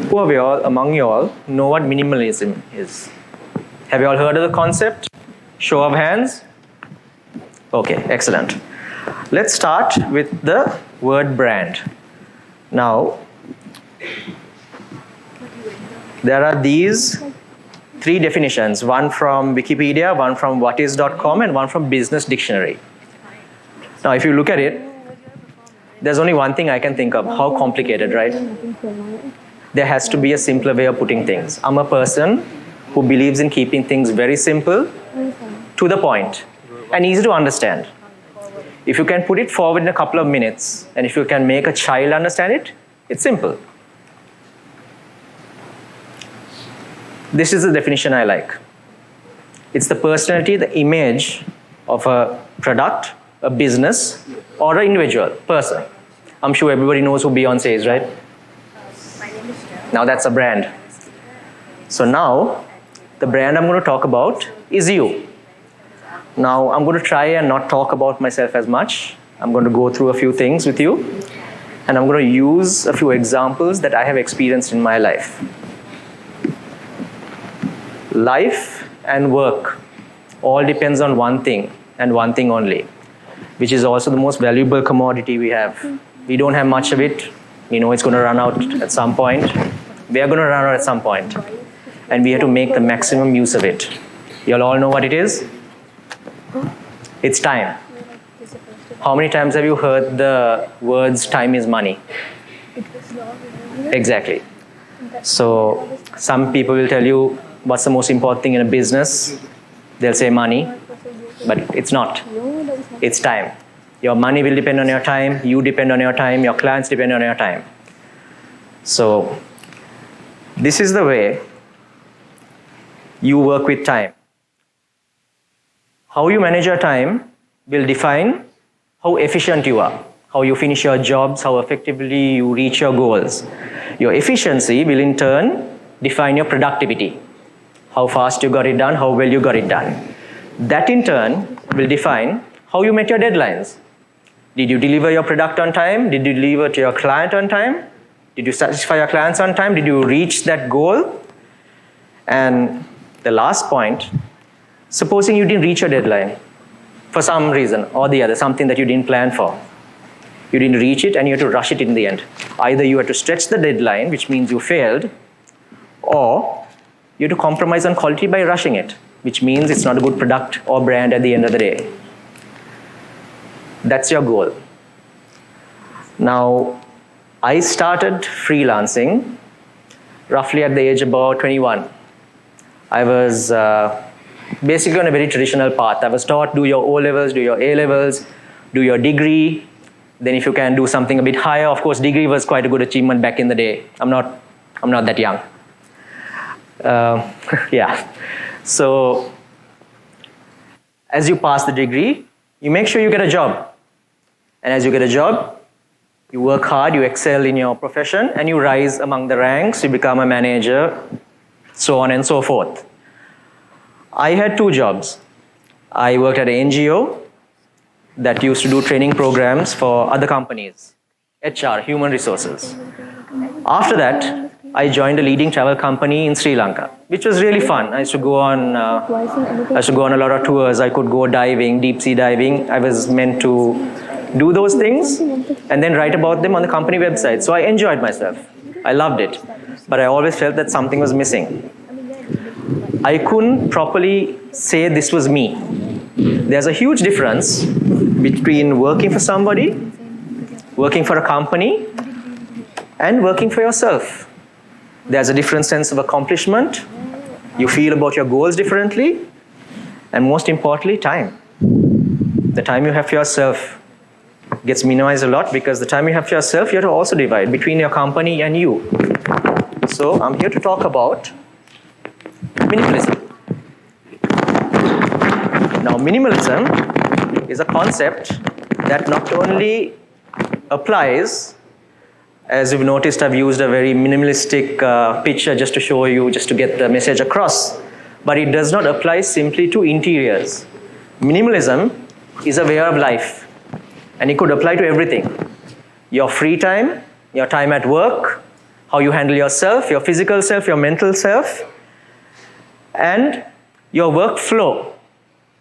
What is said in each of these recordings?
Who of y'all, among y'all, know what minimalism is? Have you all heard of the concept? Show of hands? Okay, excellent. Let's start with the word brand. Now, there are these three definitions, one from Wikipedia, one from whatis.com, and one from Business Dictionary. Now, if you look at it, there's only one thing I can think of. How complicated, right? There has to be a simpler way of putting things. I'm a person who believes in keeping things very simple, to the point, and easy to understand. If you can put it forward in a couple of minutes, and if you can make a child understand it, it's simple. This is the definition I like. It's the personality, the image of a product, a business, or an individual person. I'm sure everybody knows who Beyonce is, right? Now that's a brand. So now, the brand I'm going to talk about is you. Now, I'm going to try and not talk about myself as much. I'm going to go through a few things with you, and I'm going to use a few examples that I have experienced in my life. Life and work all depends on one thing and one thing only, which is also the most valuable commodity we have. We don't have much of it. We know it's going to run out at some point. We are going to run out at some point, and we have to make the maximum use of it. You all know what it is? It's time. How many times have you heard the words time is money? Exactly. So some people will tell you what's the most important thing in a business. They'll say money, but it's not. It's time. Your money will depend on your time, you depend on your time, your clients depend on your time. So this is the way you work with time. How you manage your time will define how efficient you are, how you finish your jobs, how effectively you reach your goals. Your efficiency will in turn define your productivity, how fast you got it done, how well you got it done. That in turn will define how you met your deadlines. Did you deliver your product on time? Did you deliver to your client on time? Did you satisfy your clients on time? Did you reach that goal? And the last point, supposing you didn't reach your deadline for some reason or the other, something that you didn't plan for. You didn't reach it and you had to rush it in the end. Either you had to stretch the deadline, which means you failed, or you had to compromise on quality by rushing it, which means it's not a good product or brand at the end of the day. That's your goal. Now, I started freelancing roughly at the age of about 21. I was basically on a very traditional path. I was taught, do your O-levels, do your A-levels, do your degree. Then if you can do something a bit higher, of course, degree was quite a good achievement back in the day. I'm not that young. Yeah. So as you pass the degree, you make sure you get a job. And as you get a job, you work hard, you excel in your profession, and you rise among the ranks, you become a manager, so on and so forth. I had two jobs. I worked at an NGO that used to do training programs for other companies, HR, human resources. After that, I joined a leading travel company in Sri Lanka, which was really fun. I used to go on a lot of tours. I could go diving, deep sea diving. I was meant to do those things and then write about them on the company website. So I enjoyed myself. I loved it. But I always felt that something was missing. I couldn't properly say this was me. There's a huge difference between working for somebody, working for a company, and working for yourself. There's a different sense of accomplishment. You feel about your goals differently. And most importantly, time. The time you have for yourself gets minimized a lot because the time you have for yourself, you have to also divide between your company and you. So I'm here to talk about minimalism. Now, minimalism is a concept that not only applies, as you've noticed, I've used a very minimalistic picture just to show you, just to get the message across, but it does not apply simply to interiors. Minimalism is a way of life, and it could apply to everything. Your free time, your time at work, how you handle yourself, your physical self, your mental self, and your workflow.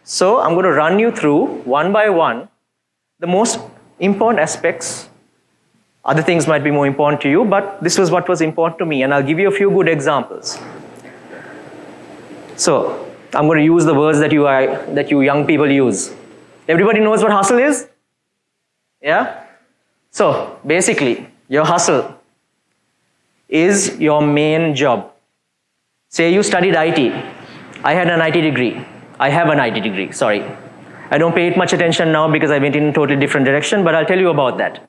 So I'm going to run you through one by one the most important aspects. Other things might be more important to you, but this was what was important to me, and I'll give you a few good examples. So I'm going to use the words that you young people use. Everybody knows what hustle is? Yeah? So basically, your hustle is your main job. Say you studied IT. I had an IT degree. I have an IT degree, sorry. I don't pay it much attention now because I went in a totally different direction, but I'll tell you about that.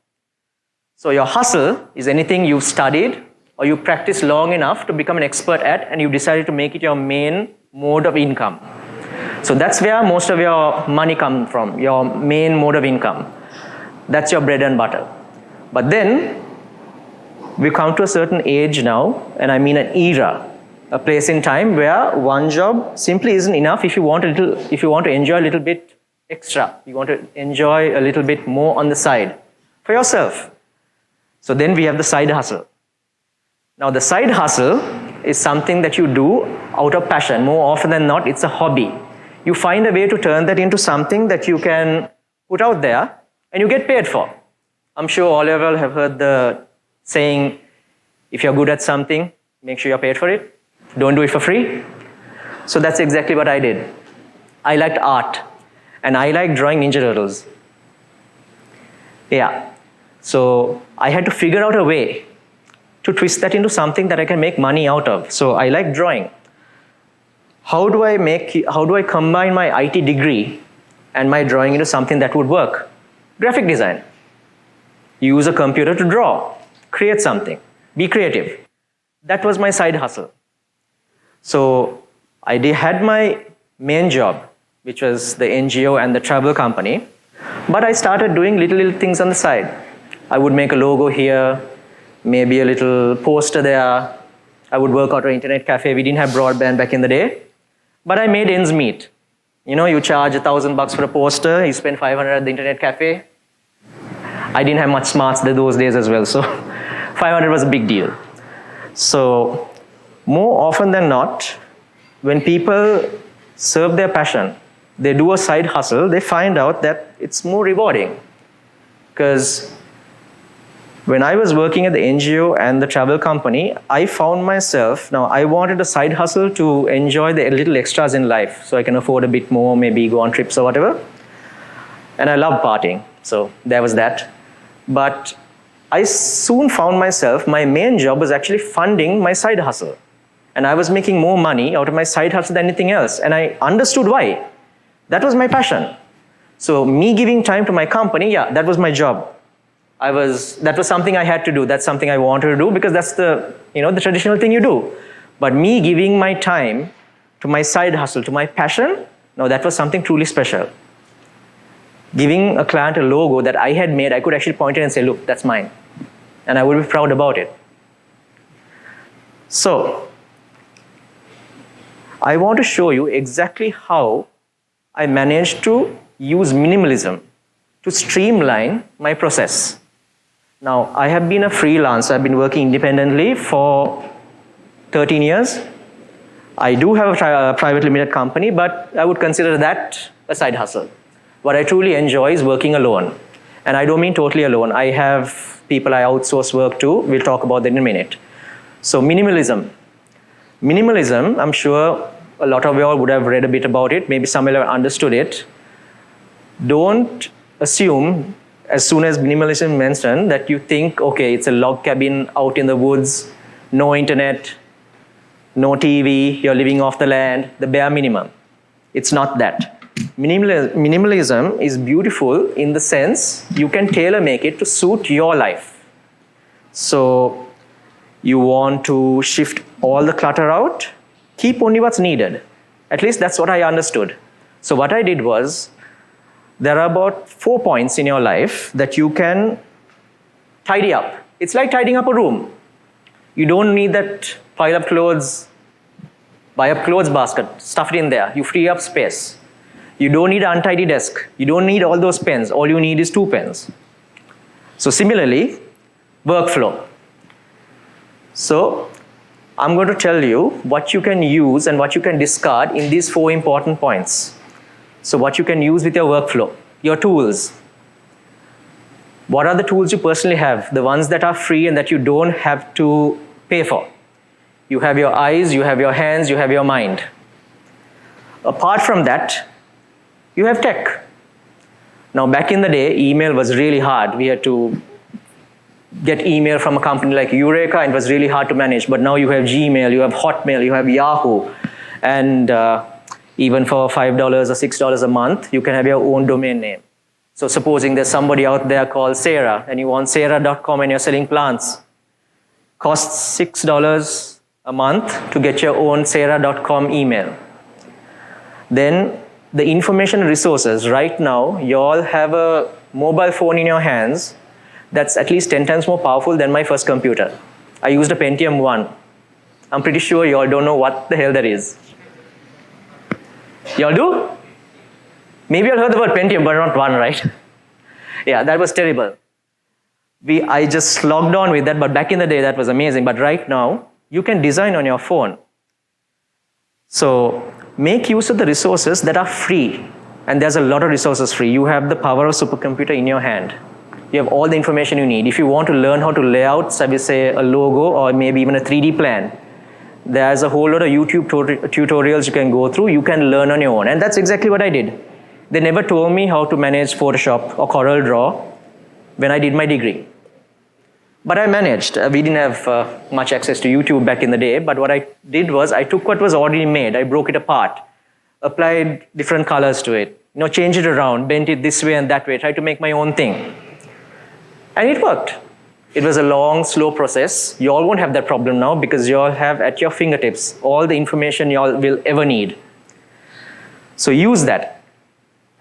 So your hustle is anything you've studied or you practiced long enough to become an expert at, and you decided to make it your main mode of income. So that's where most of your money comes from, your main mode of income. That's your bread and butter. But then we come to a certain age now, and I mean an era, a place in time where one job simply isn't enough if you want to enjoy a little bit extra. You want to enjoy a little bit more on the side for yourself. So then we have the side hustle. Now the side hustle is something that you do out of passion. More often than not, it's a hobby. You find a way to turn that into something that you can put out there and you get paid for. I'm sure all of you have heard the saying, if you're good at something, make sure you're paid for it. Don't do it for free. So that's exactly what I did. I liked art, and I liked drawing Ninja Turtles. Yeah. So I had to figure out a way to twist that into something that I can make money out of. So I like drawing. How do I combine my IT degree and my drawing into something that would work? Graphic design. Use a computer to draw, create something, be creative. That was my side hustle. So I had my main job, which was the NGO and the travel company, but I started doing little things on the side. I would make a logo here, maybe a little poster there. I would work out an internet cafe. We didn't have broadband back in the day, but I made ends meet. You know, you charge $1,000 for a poster, you spend $500 at the internet cafe. I didn't have much smarts those days as well, so $500 was a big deal. So more often than not, when people serve their passion, they do a side hustle, they find out that it's more rewarding. Because when I was working at the NGO and the travel company, I found myself, now I wanted a side hustle to enjoy the little extras in life, so I can afford a bit more, maybe go on trips or whatever. And I love partying, so there was that. But I soon found myself, my main job was actually funding my side hustle. And I was making more money out of my side hustle than anything else. And I understood why. That was my passion. So me giving time to my company, yeah, that was my job. That was something I had to do. That's something I wanted to do because that's the traditional thing you do. But me giving my time to my side hustle, to my passion, no, that was something truly special. Giving a client a logo that I had made, I could actually point it and say, look, that's mine. And I would be proud about it. So I want to show you exactly how I managed to use minimalism to streamline my process. Now, I have been a freelancer. I've been working independently for 13 years. I do have a private limited company, but I would consider that a side hustle. What I truly enjoy is working alone. And I don't mean totally alone. I have people I outsource work to. We'll talk about that in a minute. So minimalism. Minimalism, I'm sure a lot of you all would have read a bit about it. Maybe some will have understood it. Don't assume, as soon as minimalism mentioned, that you think, okay, it's a log cabin out in the woods, no internet, no TV, you're living off the land, the bare minimum. It's not that. Minimalism is beautiful in the sense you can tailor make it to suit your life. So you want to shift all the clutter out, keep only what's needed. At least that's what I understood. So what I did was, there are about 4 points in your life that you can tidy up. It's like tidying up a room. You don't need that pile of clothes, buy a clothes basket, stuff it in there. You free up space. You don't need an untidy desk. You don't need all those pens. All you need is 2 pens. So similarly, workflow. So I'm going to tell you what you can use and what you can discard in these 4 important points. So what you can use with your workflow, your tools. What are the tools you personally have? The ones that are free and that you don't have to pay for. You have your eyes, you have your hands, you have your mind. Apart from that, you have tech. Now, back in the day, email was really hard. We had to get email from a company like Eureka, and it was really hard to manage. But now you have Gmail, you have Hotmail, you have Yahoo, and even for $5 or $6 a month, you can have your own domain name. So supposing there's somebody out there called Sarah, and you want sarah.com and you're selling plants. Costs $6 a month to get your own sarah.com email. Then the information resources, right now, you all have a mobile phone in your hands that's at least 10 times more powerful than my first computer. I used a Pentium 1. I'm pretty sure you all don't know what the hell that is. You all do? Maybe you all heard the word Pentium, but not 1, right? Yeah, that was terrible. I just logged on with that, but back in the day, that was amazing. But right now, you can design on your phone. So make use of the resources that are free. And there's a lot of resources free. You have the power of supercomputer in your hand. You have all the information you need. If you want to learn how to lay out, say a logo or maybe even a 3D plan, there's a whole lot of YouTube tutorials you can go through. You can learn on your own. And that's exactly what I did. They never told me how to manage Photoshop or CorelDRAW when I did my degree. But I managed. We didn't have much access to YouTube back in the day, but what I did was I took what was already made, I broke it apart, applied different colors to it, changed it around, bent it this way and that way, tried to make my own thing. And it worked. It was a long, slow process. You all won't have that problem now because you all have at your fingertips all the information you all will ever need. So use that.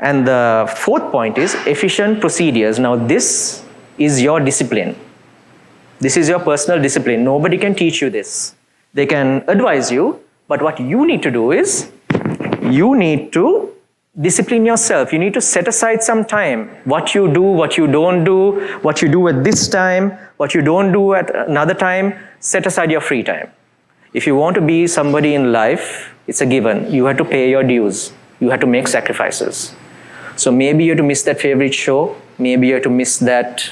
And the 4th point is efficient procedures. Now this is your discipline. This is your personal discipline. Nobody can teach you this. They can advise you, but what you need to do is, you need to discipline yourself. You need to set aside some time. What you do, what you don't do, what you do at this time, what you don't do at another time, set aside your free time. If you want to be somebody in life, it's a given. You have to pay your dues. You have to make sacrifices. So maybe you have to miss that favorite show. Maybe you have to miss that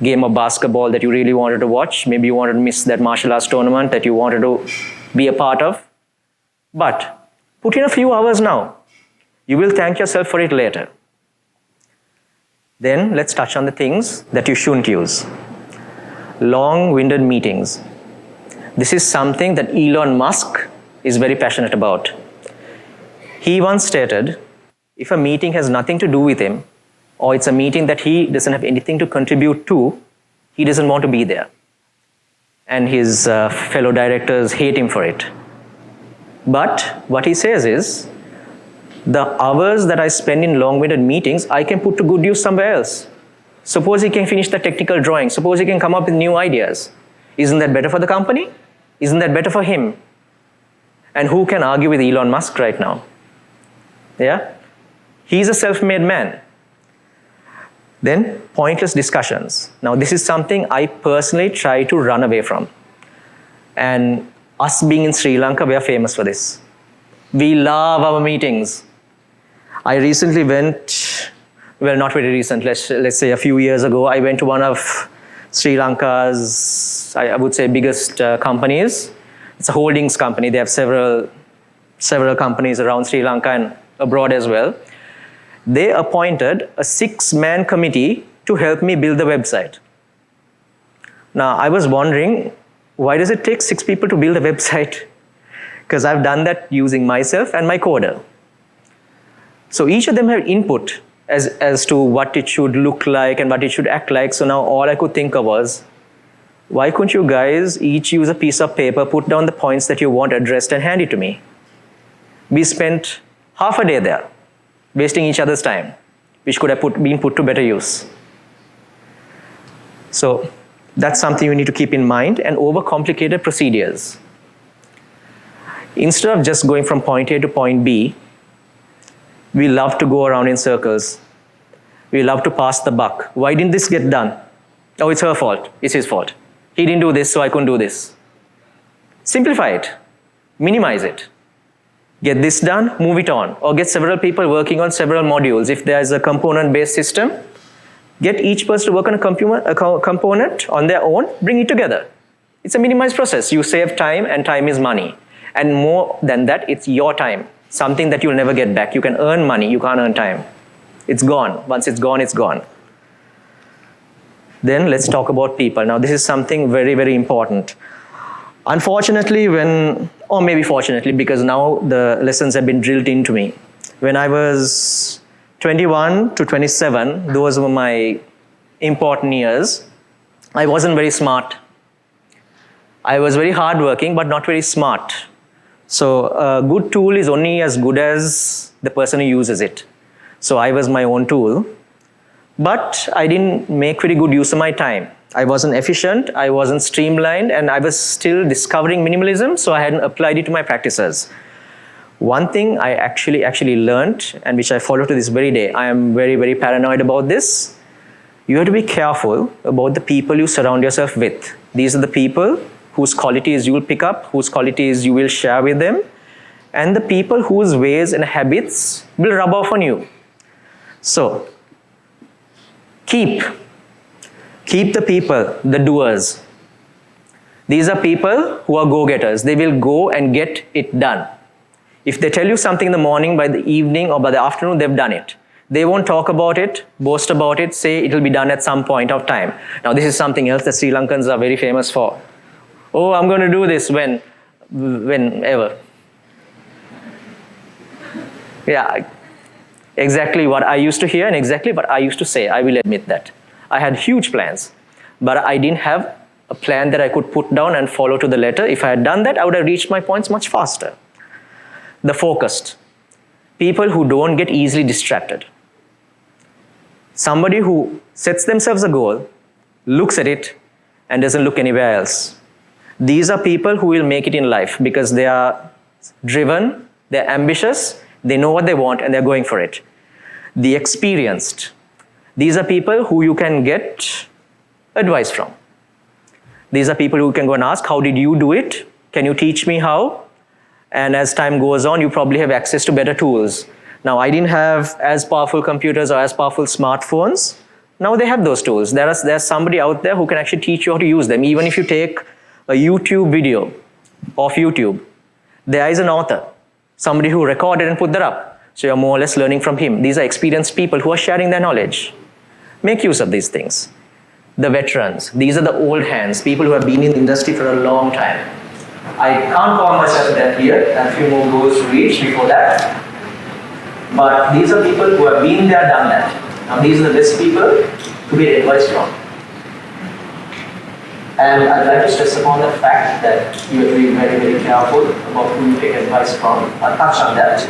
game of basketball that you really wanted to watch. Maybe you wanted to miss that martial arts tournament that you wanted to be a part of. But put in a few hours now. You will thank yourself for it later. Then let's touch on the things that you shouldn't use. Long-winded meetings. This is something that Elon Musk is very passionate about. He once stated, if a meeting has nothing to do with him, or it's a meeting that he doesn't have anything to contribute to, he doesn't want to be there. And his fellow directors hate him for it. But what he says is, the hours that I spend in long-winded meetings, I can put to good use somewhere else. Suppose he can finish the technical drawing. Suppose he can come up with new ideas. Isn't that better for the company? Isn't that better for him? And who can argue with Elon Musk right now? Yeah? He's a self-made man. Then, pointless discussions. Now, this is something I personally try to run away from. And us being in Sri Lanka, we are famous for this. We love our meetings. I recently went, well, not very recent, let's say a few years ago, I went to one of Sri Lanka's, I would say, biggest companies. It's a holdings company. They have several companies around Sri Lanka and abroad as well. They appointed a 6-man committee to help me build the website. Now, I was wondering, why does it take 6 people to build a website? Because I've done that using myself and my coder. So each of them have input as to what it should look like and what it should act like. So now all I could think of was, why couldn't you guys each use a piece of paper, put down the points that you want addressed and hand it to me? We spent half a day there, wasting each other's time, which could have been put to better use. So that's something you need to keep in mind, and overcomplicated procedures. Instead of just going from point A to point B, we love to go around in circles. We love to pass the buck. Why didn't this get done? Oh, it's her fault. It's his fault. He didn't do this, so I couldn't do this. Simplify it. Minimize it. Get this done, move it on. Or get several people working on several modules. If there is a component-based system, get each person to work on a component on their own, bring it together. It's a minimized process. You save time, and time is money. And more than that, it's your time. Something that you'll never get back. You can earn money, you can't earn time. It's gone. Once it's gone, it's gone. Then let's talk about people. Now, this is something very, very important. Unfortunately, or maybe fortunately, because now the lessons have been drilled into me. When I was 21 to 27, those were my important years. I wasn't very smart. I was very hardworking, but not very smart. So a good tool is only as good as the person who uses it. So I was my own tool, but I didn't make very good use of my time. I wasn't efficient, I wasn't streamlined, and I was still discovering minimalism, so I hadn't applied it to my practices. One thing I actually learned, and which I follow to this very day, I am very, very paranoid about this. You have to be careful about the people you surround yourself with. These are the people whose qualities you will pick up, whose qualities you will share with them, and the people whose ways and habits will rub off on you. So, keep the people, the doers. These are people who are go-getters. They will go and get it done. If they tell you something in the morning, by the evening or by the afternoon, they've done it. They won't talk about it, boast about it, say it will be done at some point of time. Now, this is something else that Sri Lankans are very famous for. Oh, I'm going to do this whenever. Yeah, exactly what I used to hear and exactly what I used to say. I will admit that. I had huge plans, but I didn't have a plan that I could put down and follow to the letter. If I had done that, I would have reached my points much faster. The focused. People who don't get easily distracted. Somebody who sets themselves a goal, looks at it, and doesn't look anywhere else. These are people who will make it in life because they are driven, they're ambitious, they know what they want, and they're going for it. The experienced. These are people who you can get advice from. These are people who can go and ask, how did you do it? Can you teach me how? And as time goes on, you probably have access to better tools. Now, I didn't have as powerful computers or as powerful smartphones. Now they have those tools. There's somebody out there who can actually teach you how to use them. Even if you take a YouTube video of YouTube, there is an author, somebody who recorded and put that up. So you're more or less learning from him. These are experienced people who are sharing their knowledge. Make use of these things. The veterans, these are the old hands, people who have been in the industry for a long time. I can't call myself that here, and a few more goals to reach before that. But these are people who have been there, done that. Now these are the best people to get advice from. And I'd like to stress upon the fact that you have to be very, very careful about who you take advice from. I'll touch on that.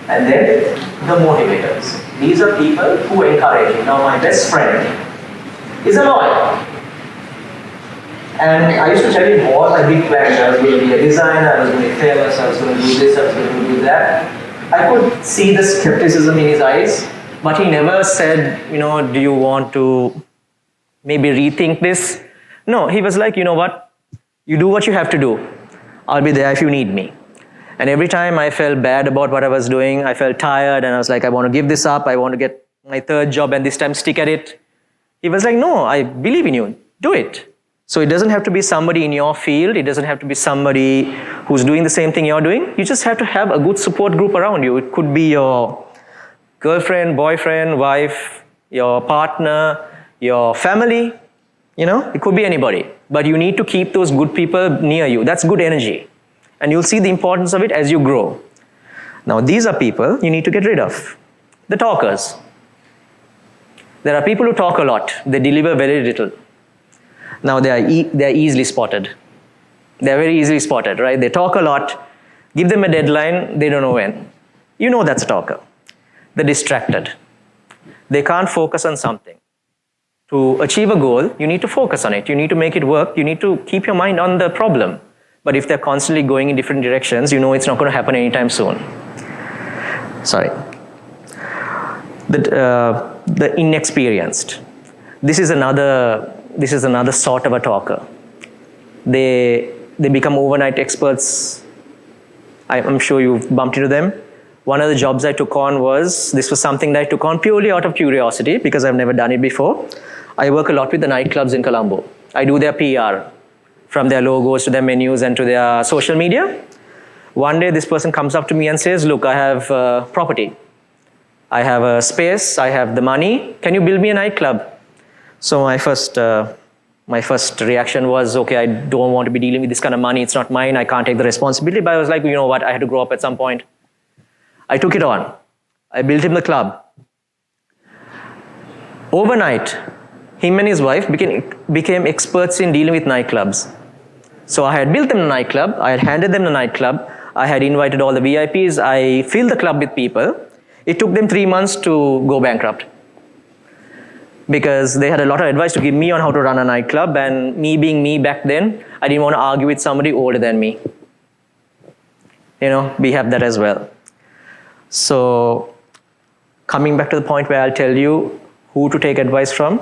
And then the motivators. These are people who encourage you. Now my best friend is a lawyer. And I used to tell him all my big plans. I was going to be a designer, I was going to be famous, I was going to do this, I was going to do that. I could see the skepticism in his eyes, but he never said, do you want to maybe rethink this? No, he was like, you know what? You do what you have to do. I'll be there if you need me. And every time I felt bad about what I was doing, I felt tired and I was like, I want to give this up. I want to get my third job and this time stick at it. He was like, no, I believe in you. Do it. So it doesn't have to be somebody in your field. It doesn't have to be somebody who's doing the same thing you're doing. You just have to have a good support group around you. It could be your girlfriend, boyfriend, wife, your partner, your family. It could be anybody. But you need to keep those good people near you. That's good energy. And you'll see the importance of it as you grow. Now, these are people you need to get rid of. The talkers. There are people who talk a lot. They deliver very little. Now, they're easily spotted. They're very easily spotted, right? They talk a lot. Give them a deadline, they don't know when. You know that's a talker. The distracted. They can't focus on something. To achieve a goal, you need to focus on it. You need to make it work. You need to keep your mind on the problem. But if they're constantly going in different directions, you know it's not going to happen anytime soon. Sorry. The inexperienced. This is another this is another sort of a talker. They become overnight experts. I'm sure you've bumped into them. One of the jobs I took on this was something that I took on purely out of curiosity because I've never done it before. I work a lot with the nightclubs in Colombo. I do their PR, from their logos to their menus and to their social media. One day this person comes up to me and says, look, I have property. I have a space, I have the money. Can you build me a nightclub? So my first reaction was, okay, I don't want to be dealing with this kind of money. It's not mine. I can't take the responsibility. But I was like, you know what? I had to grow up at some point. I took it on. I built him the club. Overnight, him and his wife became experts in dealing with nightclubs. So I had built them a nightclub. I had handed them the nightclub. I had invited all the VIPs. I filled the club with people. It took them 3 months to go bankrupt because they had a lot of advice to give me on how to run a nightclub, and me being me back then, I didn't want to argue with somebody older than me. You know, we have that as well. So coming back to the point where I'll tell you who to take advice from,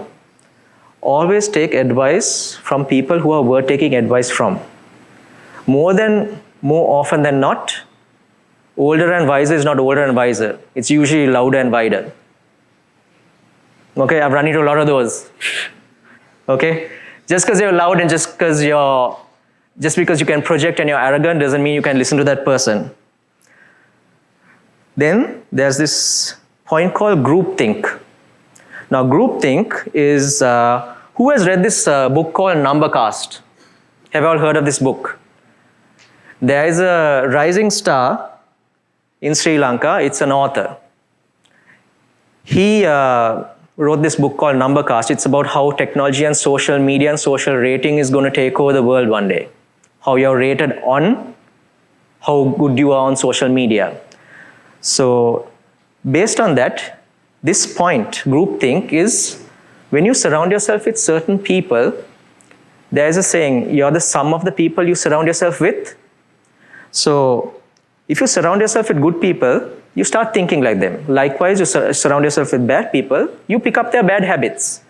always take advice from people who are worth taking advice from. More often than not, older and wiser is not older and wiser. It's usually louder and wider. Okay, I've run into a lot of those. Okay, just because you're loud and just because you can project and you're arrogant doesn't mean you can listen to that person. Then there's this point called groupthink. Now, groupthink is who has read this book called Numbercast? Have you all heard of this book? There is a rising star in Sri Lanka. It's an author. He wrote this book called Numbercast. It's about how technology and social media and social rating is going to take over the world one day. How you're rated on how good you are on social media. So based on that, this point, groupthink, is when you surround yourself with certain people, there is a saying, you're the sum of the people you surround yourself with. So if you surround yourself with good people, you start thinking like them. Likewise, you surround yourself with bad people, you pick up their bad habits.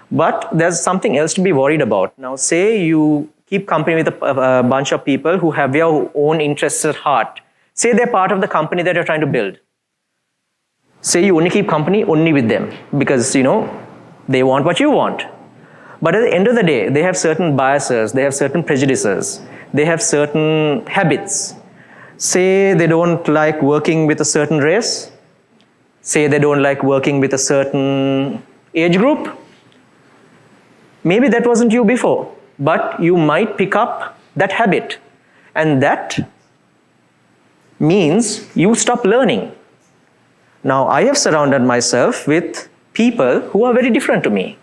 But there's something else to be worried about. Now, say you keep company with a bunch of people who have your own interests at heart. Say they're part of the company that you're trying to build. Say you only keep company only with them because, you know, they want what you want. But at the end of the day, they have certain biases, they have certain prejudices, they have certain habits. Say they don't like working with a certain race. Say they don't like working with a certain age group. Maybe that wasn't you before, but you might pick up that habit. And that means you stop learning. Now, I have surrounded myself with people who are very different to me.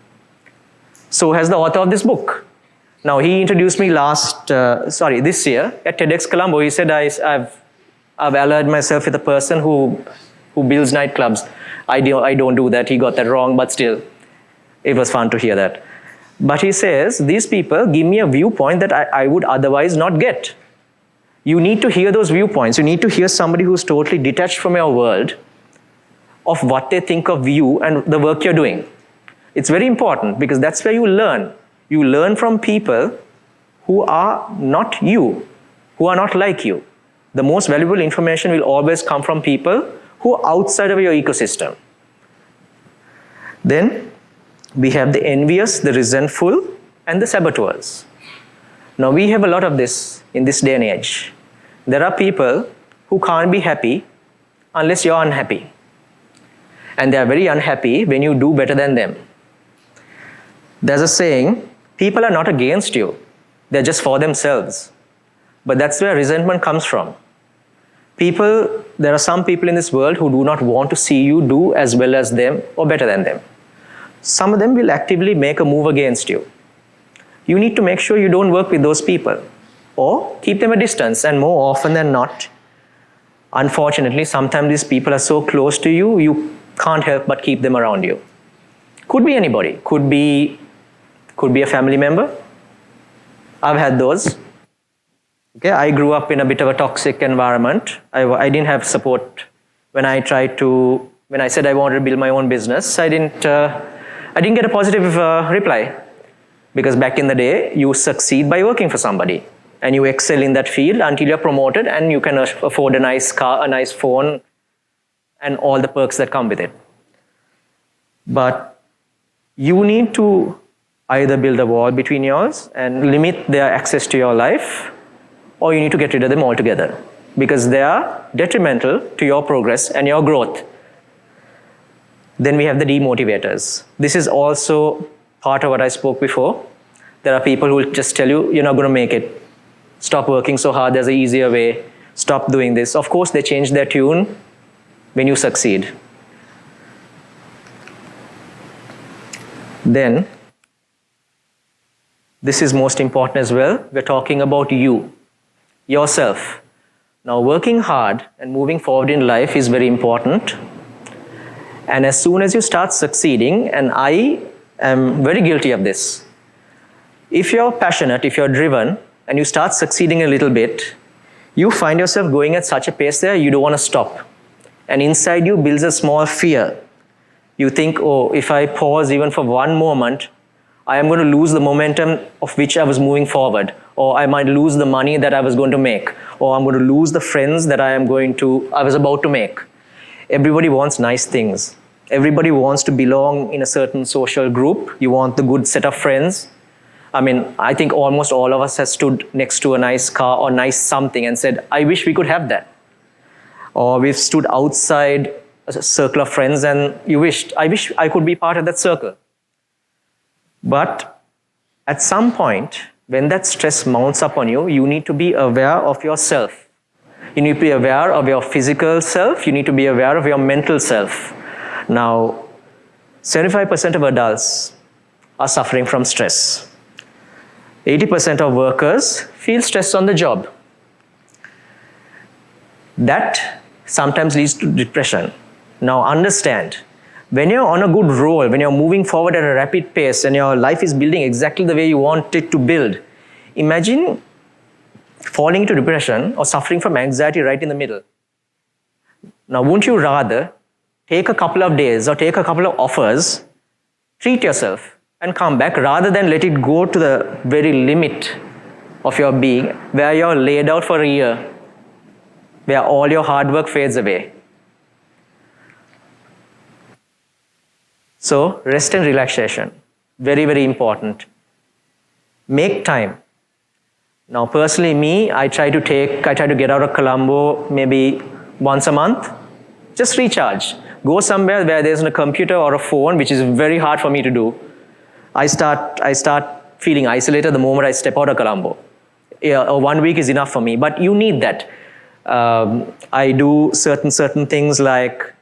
So has the author of this book. Now, he introduced me this year at TedX Colombo. He said, I've allied myself with a person who builds nightclubs. I don't do that. He got that wrong, but still, it was fun to hear that. But he says, these people give me a viewpoint that I would otherwise not get. You need to hear those viewpoints. You need to hear somebody who's totally detached from your world of what they think of you and the work you're doing. It's very important because that's where you learn. You learn from people who are not you, who are not like you. The most valuable information will always come from people who are outside of your ecosystem. Then we have the envious, the resentful, and the saboteurs. Now we have a lot of this in this day and age. There are people who can't be happy unless you're unhappy. And they are very unhappy when you do better than them. There's a saying, people are not against you. They're just for themselves. But that's where resentment comes from. There are some people in this world who do not want to see you do as well as them or better than them. Some of them will actively make a move against you. You need to make sure you don't work with those people or keep them a distance. And more often than not, unfortunately, sometimes these people are so close to you, you can't help but keep them around you. Could be anybody. Could be a family member. I've had those. Okay, I grew up in a bit of a toxic environment. I didn't have support when I said I wanted to build my own business. I didn't get a positive reply. Because back in the day, you succeed by working for somebody. And you excel in that field until you're promoted and you can afford a nice car, a nice phone, and all the perks that come with it. But you need to either build a wall between yours and limit their access to your life, or you need to get rid of them altogether because they are detrimental to your progress and your growth. Then we have the demotivators. This is also part of what I spoke before. There are people who will just tell you, you're not going to make it. Stop working so hard, there's an easier way. Stop doing this. Of course, they change their tune when you succeed. Then, this is most important as well. We're talking about you, yourself. Now, working hard and moving forward in life is very important. And as soon as you start succeeding, and I am very guilty of this, if you're passionate, if you're driven, and you start succeeding a little bit, you find yourself going at such a pace there, you don't want to stop. And inside you builds a small fear. You think, oh, if I pause even for one moment, I am going to lose the momentum of which I was moving forward. Or I might lose the money that I was going to make. Or I'm going to lose the friends that I was about to make. Everybody wants nice things. Everybody wants to belong in a certain social group. You want the good set of friends. I mean, I think almost all of us have stood next to a nice car or nice something and said, I wish we could have that. Or we've stood outside a circle of friends and I wish I could be part of that circle. But at some point, when that stress mounts up on you, you need to be aware of yourself. You need to be aware of your physical self. You need to be aware of your mental self. Now, 75% of adults are suffering from stress. 80% of workers feel stress on the job. That sometimes leads to depression. Now understand, when you're on a good roll, when you're moving forward at a rapid pace and your life is building exactly the way you want it to build, imagine falling into depression or suffering from anxiety right in the middle. Now, wouldn't you rather take a couple of days or take a couple of offers, treat yourself, and come back rather than let it go to the very limit of your being where you're laid out for a year, where all your hard work fades away. So, rest and relaxation, very, very important. Make time. Now, personally, me, I try to get out of Colombo maybe once a month. Just recharge. Go somewhere where there's a computer or a phone, which is very hard for me to do. I start feeling isolated the moment I step out of Colombo. 1 week is enough for me, but you need that. I do certain things like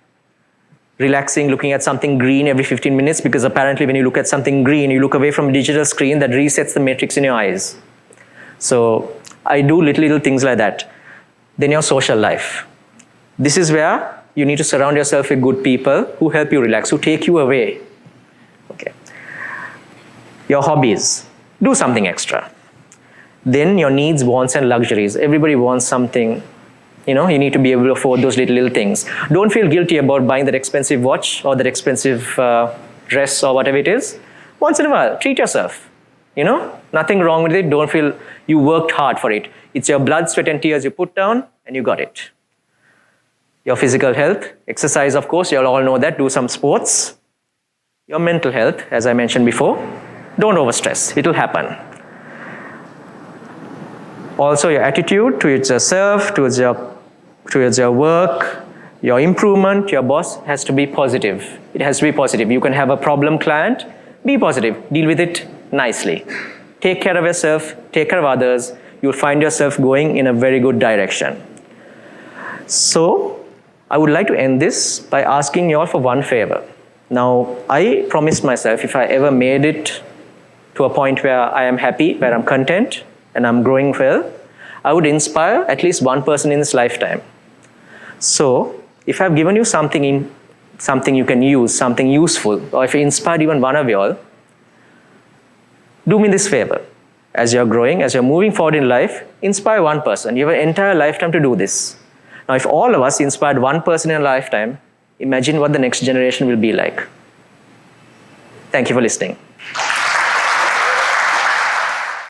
relaxing, looking at something green every 15 minutes, because apparently when you look at something green, you look away from a digital screen that resets the matrix in your eyes. So I do little things like that. Then your social life. This is where you need to surround yourself with good people who help you relax, who take you away. Okay. Your hobbies. Do something extra. Then your needs, wants, and luxuries. Everybody wants something. You need to be able to afford those little things. Don't feel guilty about buying that expensive watch or that expensive dress or whatever it is. Once in a while, treat yourself. Nothing wrong with it. Don't feel you worked hard for it. It's your blood, sweat, and tears you put down, and you got it. Your physical health, exercise, of course, you'll all know that. Do some sports. Your mental health, as I mentioned before, don't overstress. It'll happen. Also, your attitude towards yourself, towards your work, your improvement, your boss has to be positive. It has to be positive. You can have a problem client, be positive. Deal with it nicely. Take care of yourself, take care of others. You'll find yourself going in a very good direction. So, I would like to end this by asking you all for one favor. Now, I promised myself if I ever made it to a point where I am happy, where I'm content, and I'm growing well, I would inspire at least one person in this lifetime. So, if I've given you something you can use, something useful, or if I inspired even one of you all, do me this favor. As you're growing, as you're moving forward in life, inspire one person. You have an entire lifetime to do this. Now, if all of us inspired one person in a lifetime, imagine what the next generation will be like. Thank you for listening.